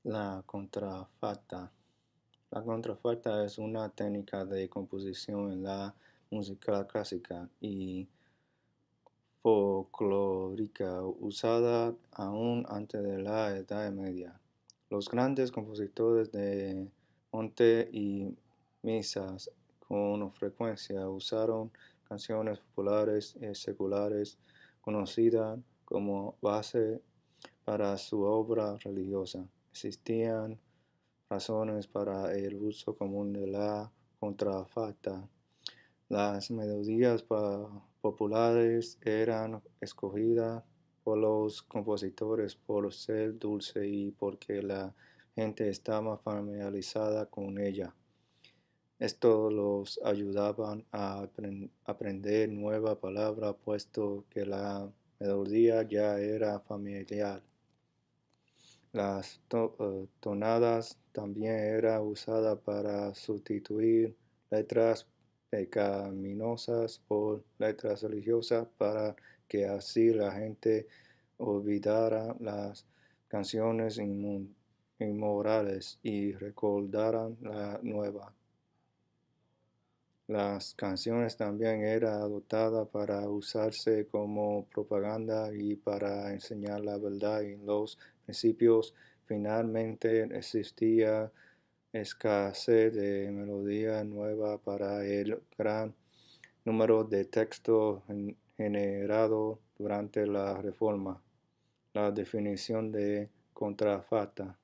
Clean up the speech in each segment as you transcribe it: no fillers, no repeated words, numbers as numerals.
La contrafalta. La contrafalta es una técnica de composición en la música clásica y folclórica usada aún antes de la Edad Media. Los grandes compositores de monte y misas con frecuencia usaron canciones populares y seculares conocidas como base para su obra religiosa. Existían razones para el uso común de la contrafalta. Las melodías populares eran escogidas por los compositores por ser dulce y porque la gente estaba familiarizada con ella. Esto los ayudaba a aprender nueva palabra puesto que la melodía ya era familiar. Las tonadas también era usada para sustituir letras pecaminosas por letras religiosas para que así la gente olvidara las canciones inmorales y recordaran la nueva. Las canciones también eran adoptadas para usarse como propaganda y para enseñar la verdad y los principios. Finalmente existía escasez de melodía nueva para el gran número de textos generado durante la Reforma. La definición de contrafata.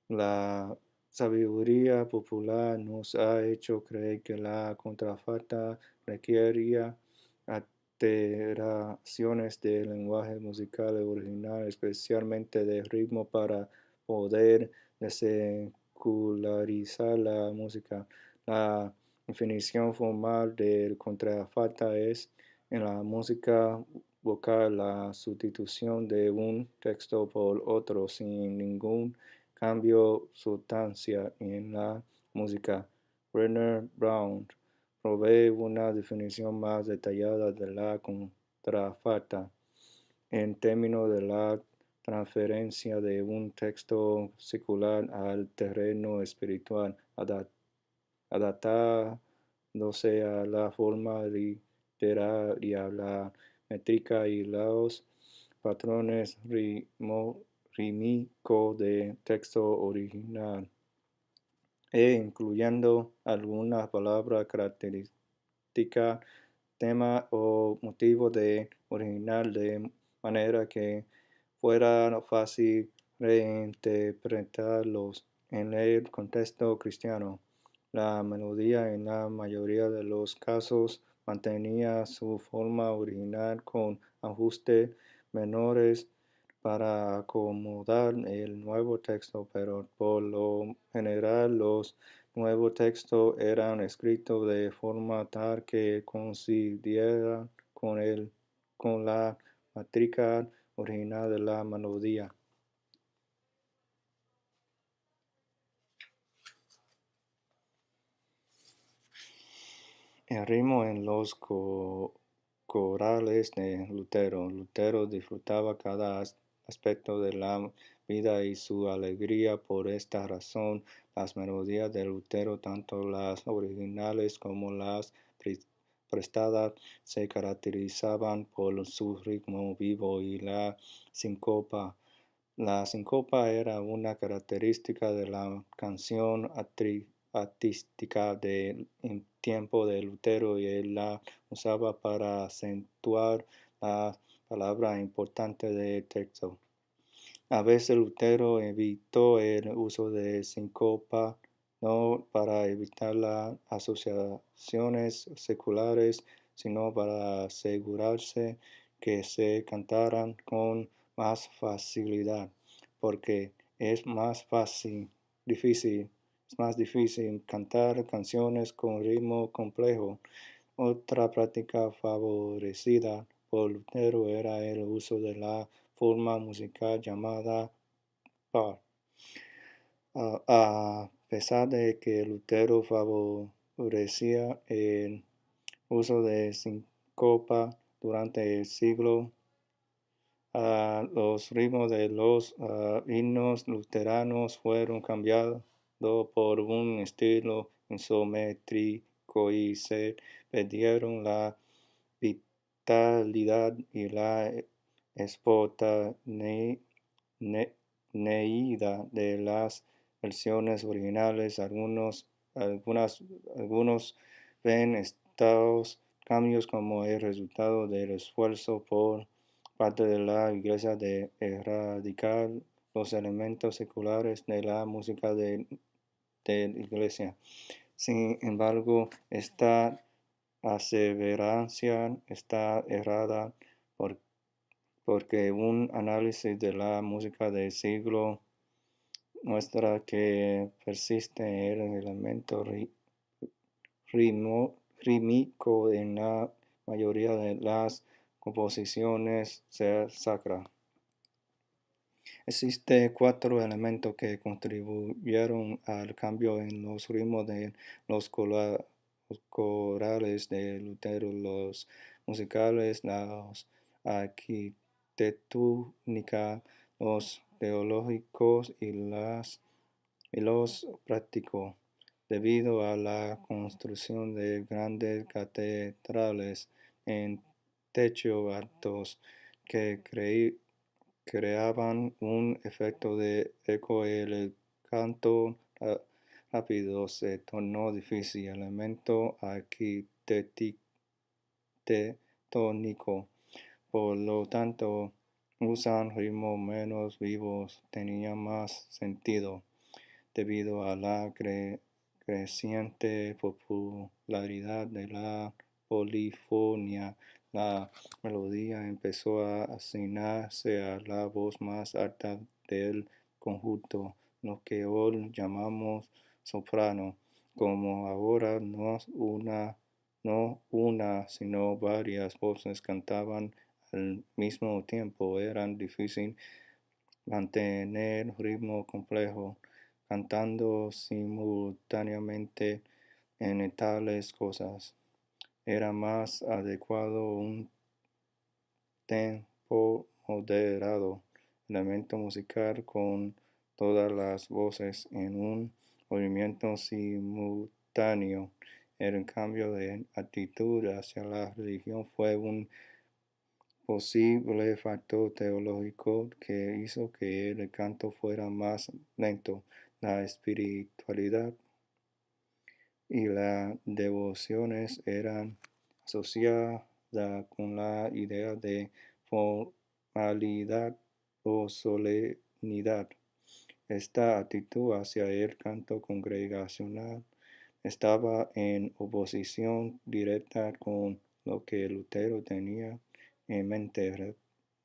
La sabiduría popular nos ha hecho creer que la contrafalta requería alteraciones del lenguaje musical original, especialmente de ritmo, para poder secularizar la música. La definición formal de contrafalta es en la música vocal la sustitución de un texto por otro sin ningún cambio sustancia en la música. Werner Braun provee una definición más detallada de la contrafalta en términos de la transferencia de un texto secular al terreno espiritual, adaptándose a la forma literaria, la métrica y los patrones rítmicos de texto original, e incluyendo algunas palabras características, tema o motivo de original de manera que fuera fácil reinterpretarlos en el contexto cristiano. La melodía en la mayoría de los casos mantenía su forma original con ajustes menores para acomodar el nuevo texto, pero por lo general los nuevos textos eran escritos de forma tal que coincidieran con la métrica original de la melodía. El ritmo en los corales de Lutero. Lutero disfrutaba cada aspecto de la vida y su alegría. Por esta razón, las melodías de Lutero, tanto las originales como las prestadas, se caracterizaban por su ritmo vivo y la síncopa. La síncopa era una característica de la canción artística del tiempo de Lutero y él la usaba para acentuar la palabra importante del texto. A veces Lutero evitó el uso de síncopa no para evitar las asociaciones seculares, sino para asegurarse que se cantaran con más facilidad, porque es más difícil cantar canciones con ritmo complejo. Otra práctica favorecida por Lutero era el uso de la forma musical llamada par. A pesar de que Lutero favorecía el uso de síncopa durante el siglo Los ritmos de los himnos luteranos fueron cambiados por un estilo isométrico y se perdieron la vitalidad y la espontaneidad de las versiones originales. Algunos ven estos cambios como el resultado del esfuerzo por parte de la Iglesia de erradicar los elementos seculares de la música de la Iglesia. Sin embargo, esta aseverancia está errada porque un análisis de la música del siglo muestra que persiste el elemento rítmico en la mayoría de las composiciones sacras. Existen cuatro elementos que contribuyeron al cambio en los ritmos de los corales de Lutero: los musicales, los arquitectónicos, los teológicos y los prácticos. Debido a la construcción de grandes catedrales en techo altos que creaban un efecto de eco, el canto rápido se tornó difícil. Elemento arquitectónico, por lo tanto, usan ritmos menos vivos, tenía más sentido. Debido a la creciente popularidad de la polifonía, la melodía empezó a asignarse a la voz más alta del conjunto, lo que hoy llamamos soprano. Como ahora no una, sino varias voces cantaban al mismo tiempo, era difícil mantener ritmo complejo cantando simultáneamente en tales cosas. Era más adecuado un tempo moderado, elemento musical con todas las voces en un movimiento simultáneo. El cambio de actitud hacia la religión fue un posible factor teológico que hizo que el canto fuera más lento. La espiritualidad y las devociones eran asociadas con la idea de formalidad o solemnidad. Esta actitud hacia el canto congregacional estaba en oposición directa con lo que Lutero tenía en mente.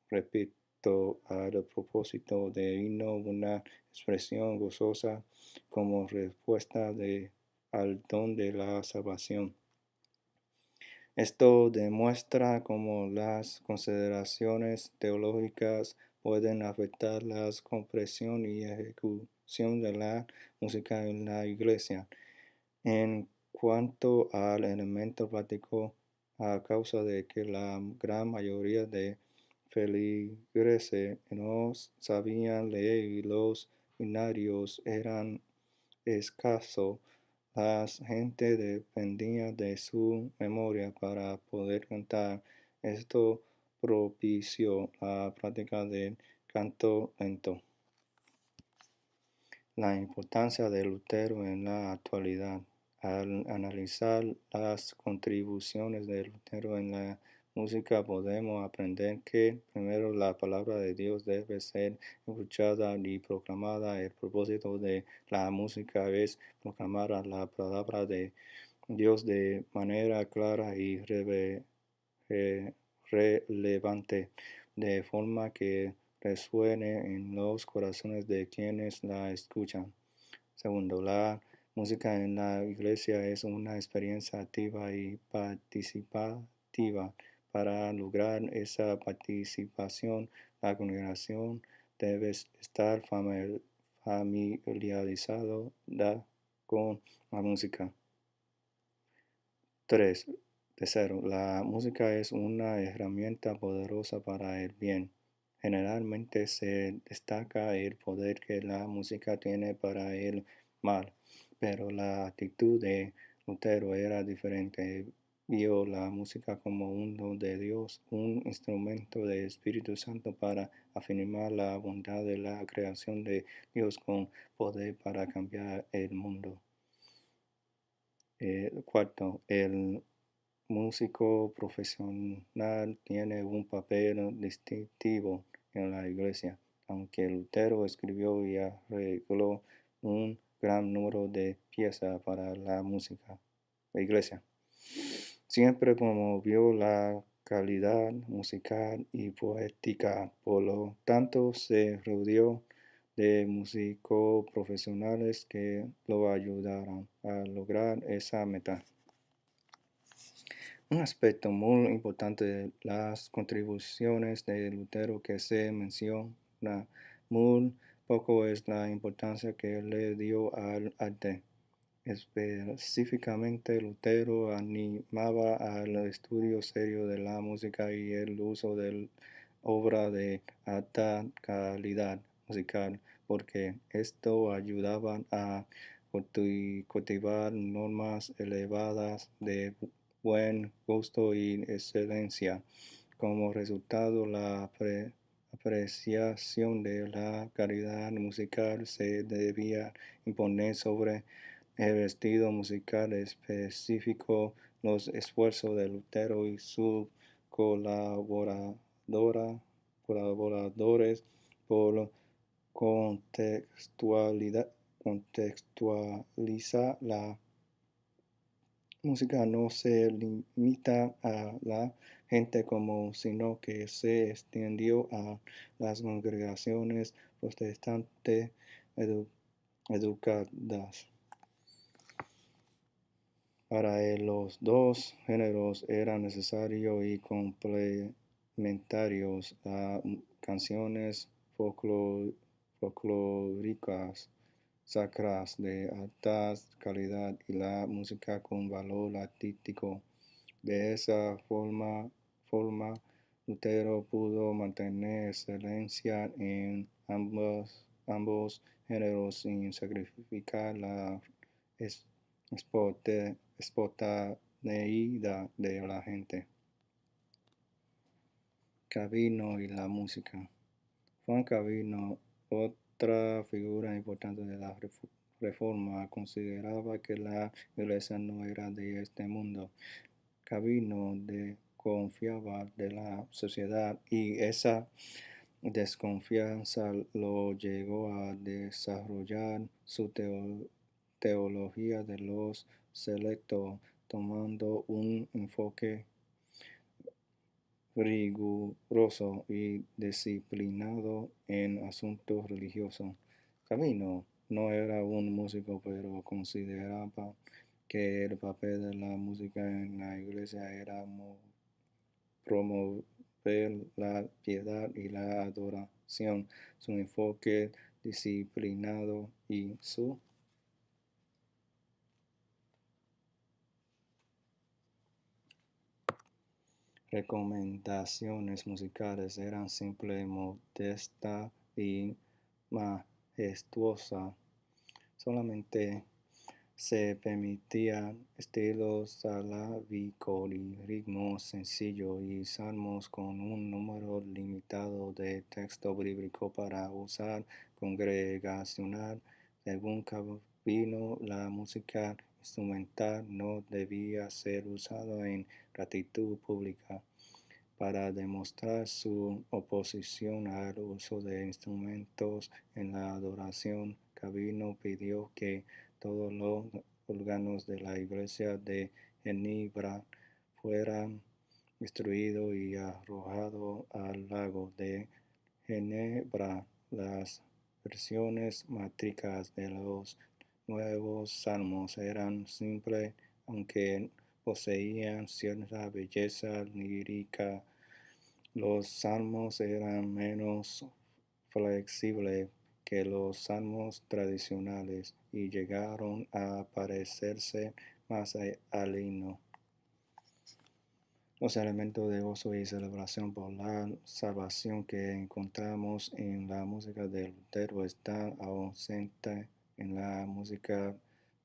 Repito, al propósito de himno, una expresión gozosa como respuesta al don de la salvación. Esto demuestra cómo las consideraciones teológicas pueden afectar la comprensión y ejecución de la música en la iglesia. En cuanto al elemento práctico, a causa de que la gran mayoría de feligreses no sabían leer y los binarios eran escasos, la gente dependía de su memoria para poder cantar. Esto propició la práctica del canto lento. La importancia de Lutero en la actualidad. Al analizar las contribuciones de Lutero en la música, podemos aprender que, primero, la palabra de Dios debe ser escuchada y proclamada. El propósito de la música es proclamar la palabra de Dios de manera clara y relevante, de forma que resuene en los corazones de quienes la escuchan. Segundo, la música en la iglesia es una experiencia activa y participativa. Para lograr esa participación, la congregación debe estar familiarizada con la música. Tercero, la música es una herramienta poderosa para el bien. Generalmente se destaca el poder que la música tiene para el mal, pero la actitud de Lutero era diferente. Vio la música como un don de Dios, un instrumento del Espíritu Santo para afirmar la bondad de la creación de Dios con poder para cambiar el mundo. Cuarto, el músico profesional tiene un papel distintivo en la iglesia. Aunque Lutero escribió y arregló un gran número de piezas para la iglesia siempre promovió la calidad musical y poética, por lo tanto se rodeó de músicos profesionales que lo ayudaron a lograr esa meta. Un aspecto muy importante de las contribuciones de Lutero que se menciona muy poco es la importancia que le dio al arte. Específicamente, Lutero animaba al estudio serio de la música y el uso de obra de alta calidad musical, porque esto ayudaba a cultivar normas elevadas de buen gusto y excelencia. Como resultado, la apreciación de la calidad musical se debía imponer sobre el estilo musical específico. Los esfuerzos de Lutero y sus colaboradores por contextualizar la música no se limita a la gente común, sino que se extendió a las congregaciones protestantes educadas. Para él, los dos géneros eran necesarios y complementarios. Las canciones folclóricas sacras de alta calidad y la música con valor artístico. De esa forma Lutero pudo mantener excelencia en ambos géneros sin sacrificar la espontaneidad de la gente. Calvino y la música. Juan Calvino, otra figura importante de la Reforma, consideraba que la iglesia no era de este mundo. Calvino desconfiaba de la sociedad y esa desconfianza lo llevó a desarrollar su teología de los selectos, tomando un enfoque riguroso y disciplinado en asuntos religiosos. Calvino no era un músico, pero consideraba que el papel de la música en la iglesia era promover la piedad y la adoración. Su enfoque disciplinado y su recomendaciones musicales eran simple, modesta y majestuosa. Solamente se permitían estilos salávicos y ritmos sencillos y salmos con un número limitado de texto bíblico para usar congregacional. Según Calvino, la música instrumental no debía ser usada en gratitud pública. Para demostrar su oposición al uso de instrumentos en la adoración, Calvino pidió que todos los órganos de la iglesia de Ginebra fueran destruidos y arrojados al lago de Ginebra. Las versiones métricas de los nuevos salmos eran simples, aunque poseían cierta belleza lírica. Los salmos eran menos flexibles que los salmos tradicionales y llegaron a parecerse más al himno. Los elementos de gozo y celebración por la salvación que encontramos en la música de Lutero están ausentes en la música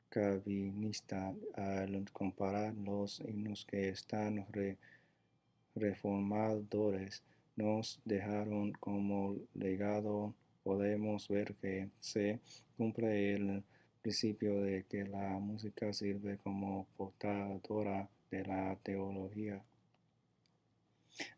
calvinista al comparar los himnos que están reformadores nos dejaron como legado. Podemos ver que se cumple el principio de que la música sirve como portadora de la teología.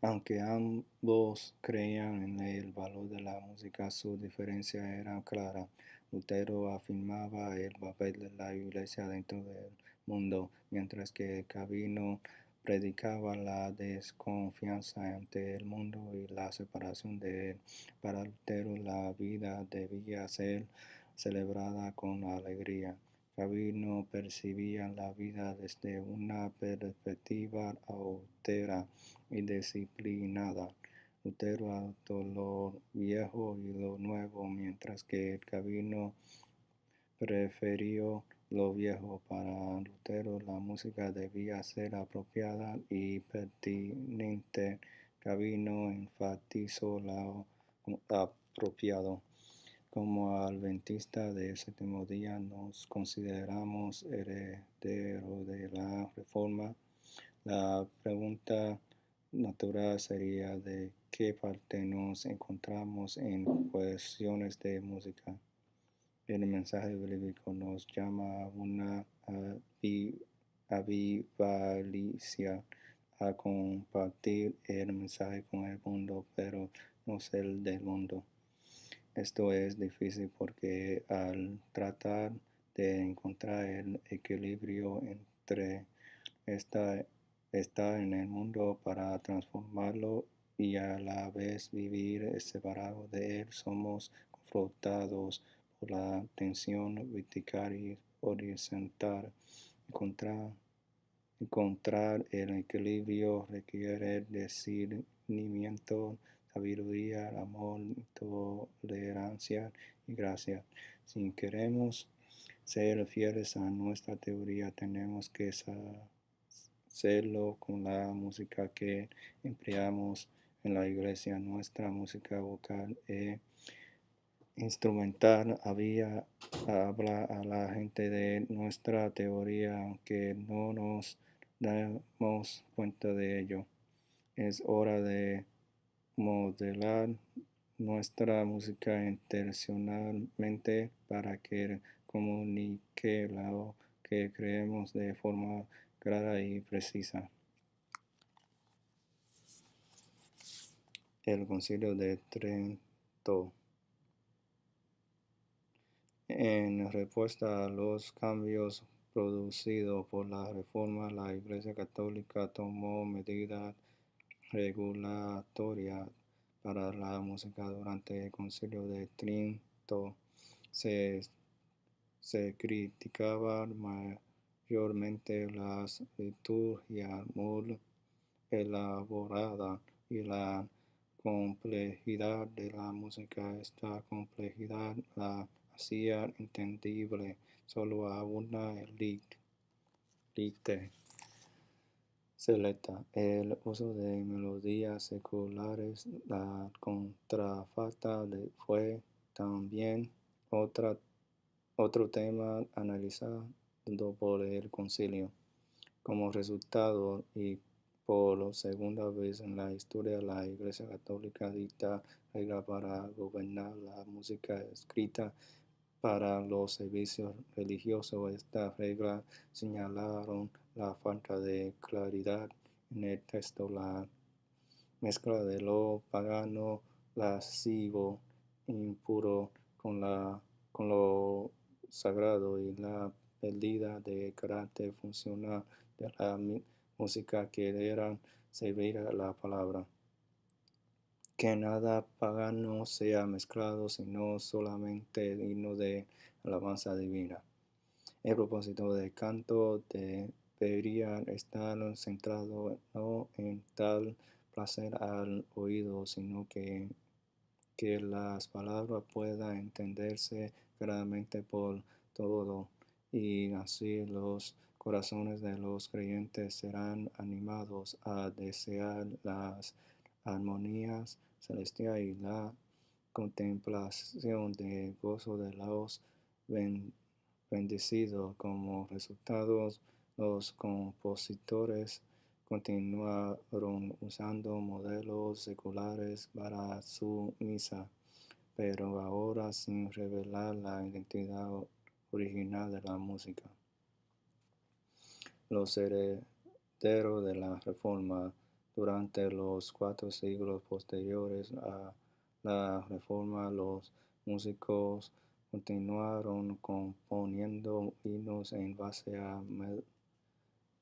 Aunque ambos creían en el valor de la música, su diferencia era clara. Lutero afirmaba el papel de la Iglesia dentro del mundo, mientras que Calvino predicaba la desconfianza ante el mundo y la separación de él. Para Lutero, la vida debía ser celebrada con alegría. Calvino percibía la vida desde una perspectiva austera y disciplinada. Lutero adoptó lo viejo y lo nuevo, mientras que Calvino prefirió lo viejo. Para Lutero, la música debía ser apropiada y pertinente. Calvino enfatizó lo apropiado. Como adventistas del séptimo día nos consideramos herederos de la Reforma. La pregunta natural sería de qué parte nos encontramos en cuestiones de música. El mensaje bíblico nos llama a una avivalicia, a compartir el mensaje con el mundo, pero no ser del mundo. Esto es difícil porque al tratar de encontrar el equilibrio entre estar en el mundo para transformarlo y a la vez vivir separado de él, somos confrontados por la tensión vertical y horizontal. Encontrar el equilibrio requiere discernimiento, sabiduría, amor, tolerancia y gracia. Si queremos ser fieles a nuestra teoría, tenemos que hacerlo con la música que empleamos en la iglesia. Nuestra música vocal e instrumental habla a la gente de nuestra teoría, aunque no nos damos cuenta de ello. Es hora de modelar nuestra música intencionalmente para que comunique lo que creemos de forma clara y precisa. El Concilio de Trento. En respuesta a los cambios producidos por la Reforma, la Iglesia Católica tomó medidas regulatorias para la música. Durante el Concilio de Trento se criticaban mayormente las liturgias muy elaboradas y la complejidad de la música. Esta complejidad la hacía entendible solo a una élite selecta. El uso de melodías seculares, la contrafalta fue también otro tema analizado por el concilio. Como resultado, y por segunda vez en la historia, la Iglesia Católica dicta reglas para gobernar la música escrita para los servicios religiosos. Estas reglas señalaron la falta de claridad en el texto, la mezcla de lo pagano, lascivo, impuro con lo sagrado y la pérdida de carácter funcional de la música que era servir a la palabra. Que nada pagano sea mezclado, sino solamente digno de alabanza divina. El propósito del canto debería estar centrado no en tal placer al oído, sino que las palabras puedan entenderse claramente por todo y así los corazones de los creyentes serán animados a desear las armonías celestiales y la contemplación del gozo de los bendecidos. Como resultado, los compositores continuaron usando modelos seculares para su misa, pero ahora sin revelar la identidad original de la música. Los herederos de la Reforma durante los 4 siglos posteriores a la Reforma, los músicos continuaron componiendo himnos en base a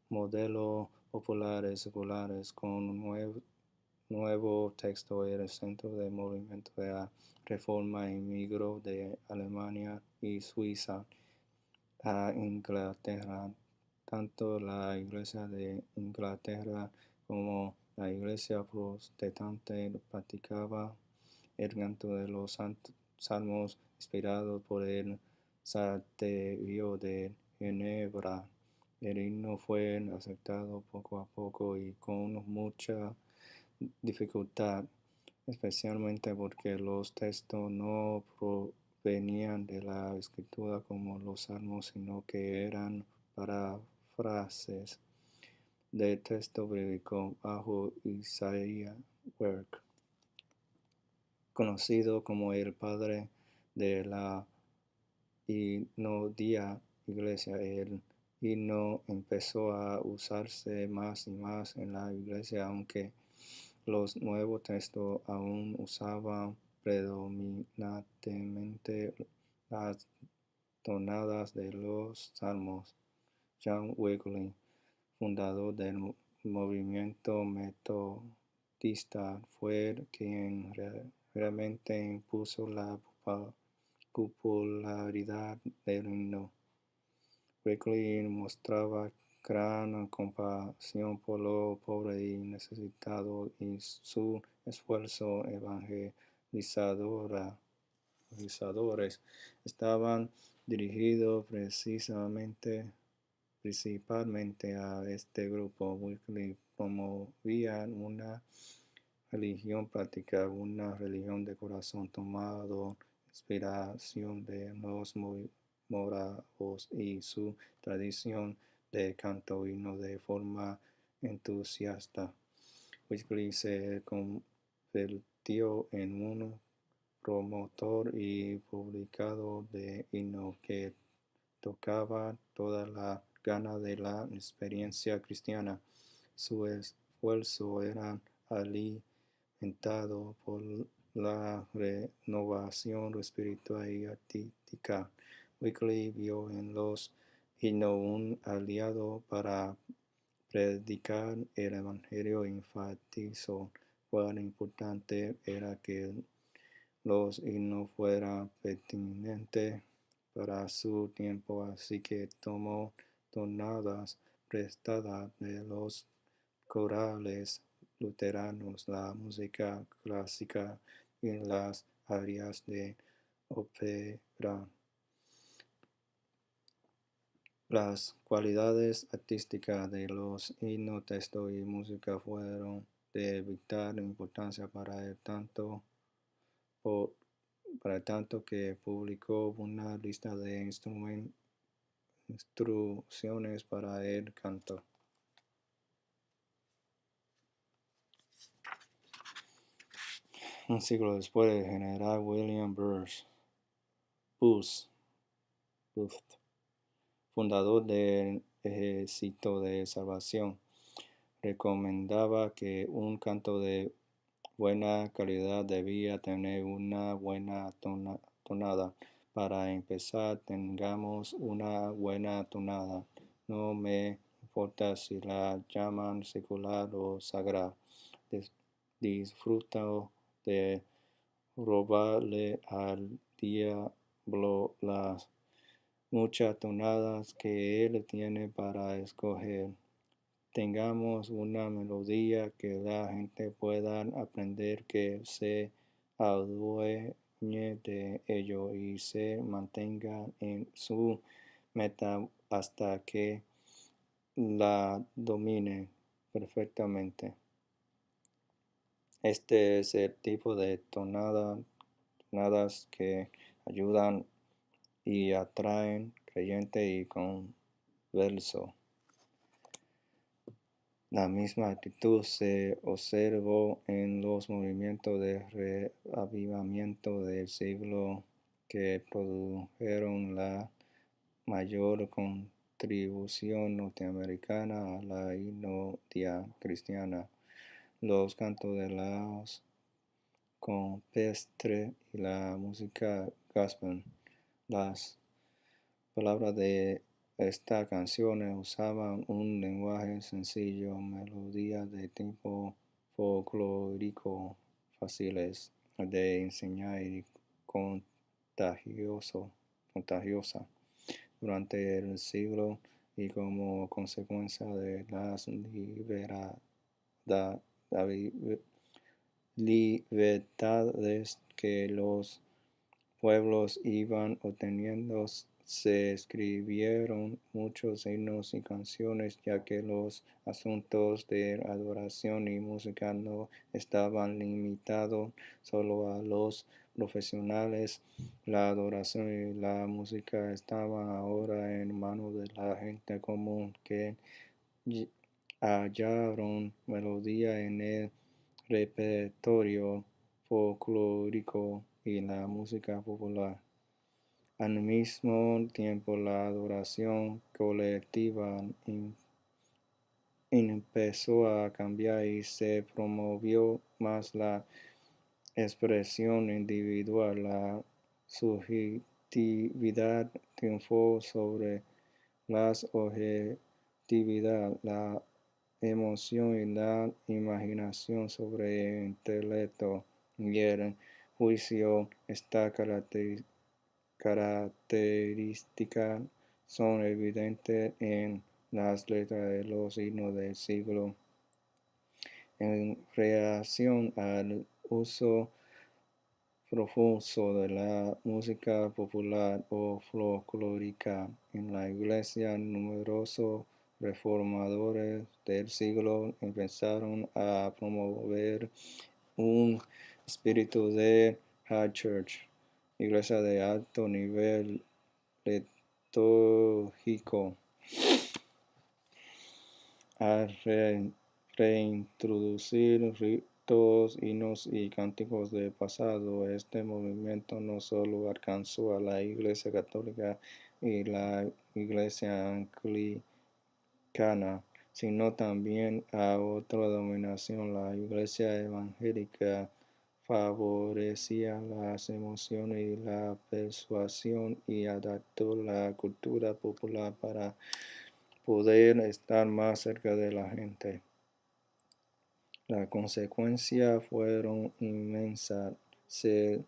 modelos populares seculares con un nuevo texto. El centro del movimiento de la Reforma emigró de Alemania y Suiza a Inglaterra. Tanto la Iglesia de Inglaterra como la Iglesia protestante practicaba el canto de los salmos inspirado por el Salterio de Ginebra. El himno fue aceptado poco a poco y con mucha dificultad, especialmente porque los textos no provenían de la escritura como los salmos, sino que eran paráfrases del texto bíblico bajo Isaiah Work, conocido como el padre de la himnodía iglesia. El himno empezó a usarse más y más en la iglesia, aunque los nuevos textos aún usaban predominantemente las tonadas de los salmos. John Wesley, fundador del movimiento metodista, fue quien realmente impuso la popularidad del himno. Wesley mostraba gran compasión por los pobres y necesitados, y su esfuerzo evangelizadores estaban dirigidos principalmente a este grupo. Wesley promovía una religión práctica, una religión de corazón, tomando inspiración de los moravos y su tradición de canto y no de forma entusiasta. Wesley se convirtió en un promotor y publicador de himnos que tocaba toda la gama de la experiencia cristiana. Su esfuerzo era alimentado por la renovación espiritual y artística. Wesley vio en los himnos un aliado para predicar el evangelio. Enfatizó cuán importante era que los himnos fueran pertinentes para su tiempo, así que tomó tonadas prestadas de los corales luteranos, la música clásica y las arias de ópera. Las cualidades artísticas de los himnos, texto y música fueron de vital importancia para el tanto que publicó una lista de instrucciones para el canto. Un siglo después, el general William Booth, fundador del Ejército de Salvación, recomendaba que un canto de buena calidad debía tener una buena tonada. Para empezar, tengamos una buena tonada. No me importa si la llaman secular o sagrada. Disfruto de robarle al diablo las muchas tonadas que él tiene para escoger. Tengamos una melodía que la gente pueda aprender, que se adueñe de ello y se mantenga en su meta hasta que la domine perfectamente. Este es el tipo de tonadas que ayudan y atraen creyente y converso. La misma actitud se observó en los movimientos de reavivamiento del siglo que produjeron la mayor contribución norteamericana a la ignodia cristiana. Los cantos de laos campestre y la música gospel. Las palabras de esta canción usaban un lenguaje sencillo, melodías de tipo folclórico fáciles de enseñar y contagiosa durante el siglo y como consecuencia de las libertades que los pueblos iban obteniendo, se escribieron muchos himnos y canciones, ya que los asuntos de adoración y música no estaban limitados solo a los profesionales. La adoración y la música estaban ahora en manos de la gente común que hallaron melodía en el repertorio folclórico y la música popular. Al mismo tiempo, la adoración colectiva empezó a cambiar y se promovió más la expresión individual. La subjetividad triunfó sobre las objetividad, la emoción y la imaginación sobre el intelecto y el juicio. Esta características son evidentes en las letras de los himnos del siglo. En relación al uso profuso de la música popular o folclórica en la iglesia, numerosos reformadores del siglo empezaron a promover un espíritu de high church, iglesia de alto nivel litúrgico, a reintroducir ritos, himnos y cánticos del pasado. Este movimiento no solo alcanzó a la Iglesia Católica y la Iglesia Anglicana, sino también a otra denominación, la Iglesia Evangélica. Favorecía las emociones y la persuasión y adaptó la cultura popular para poder estar más cerca de la gente. Las consecuencias fueron inmensas. Se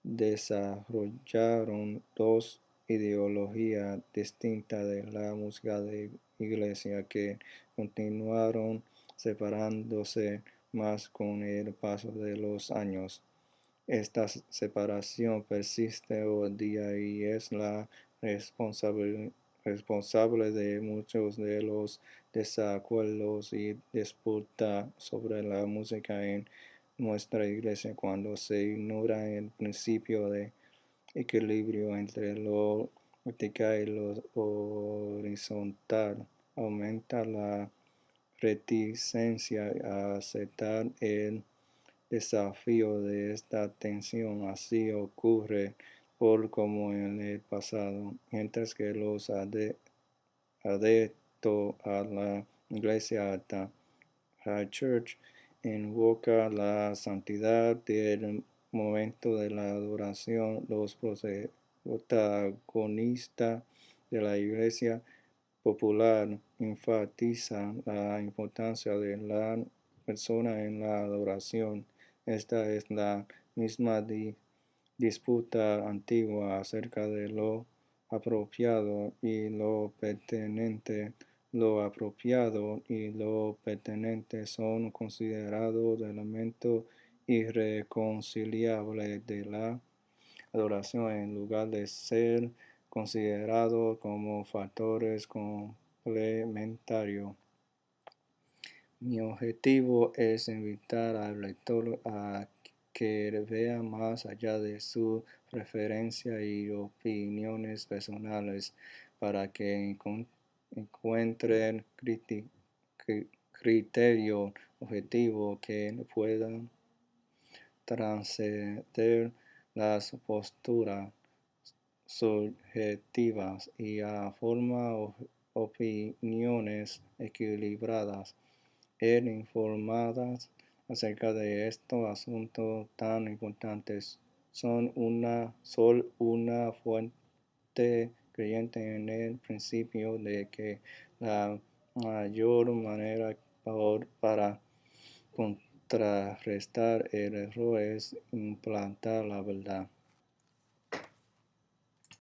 desarrollaron dos ideologías distintas de la música de iglesia que continuaron separándose más con el paso de los años. Esta separación persiste hoy día y es la responsable de muchos de los desacuerdos y disputas sobre la música en nuestra iglesia cuando se ignora el principio de equilibrio entre lo vertical y lo horizontal. Aumenta la reticencia a aceptar el desafío de esta tensión. Así ocurre por como en el pasado, mientras que los adeptos a la iglesia alta, High Church, invoca la santidad del momento de la adoración. Los protagonistas de la iglesia popular enfatizan la importancia de la persona en la adoración. Esta es la misma disputa antigua acerca de lo apropiado y lo pertinente. Lo apropiado y lo pertinente son considerados elementos irreconciliables de la adoración en lugar de ser considerados como factores complementario. Mi objetivo es invitar al lector a que vea más allá de su preferencia y opiniones personales para que encuentren criterio objetivo que pueda trascender las posturas subjetivas y a formar opiniones equilibradas e informadas acerca de estos asuntos tan importantes. Soy una fuente creyente en el principio de que la mayor manera para contrarrestar el error es implantar la verdad.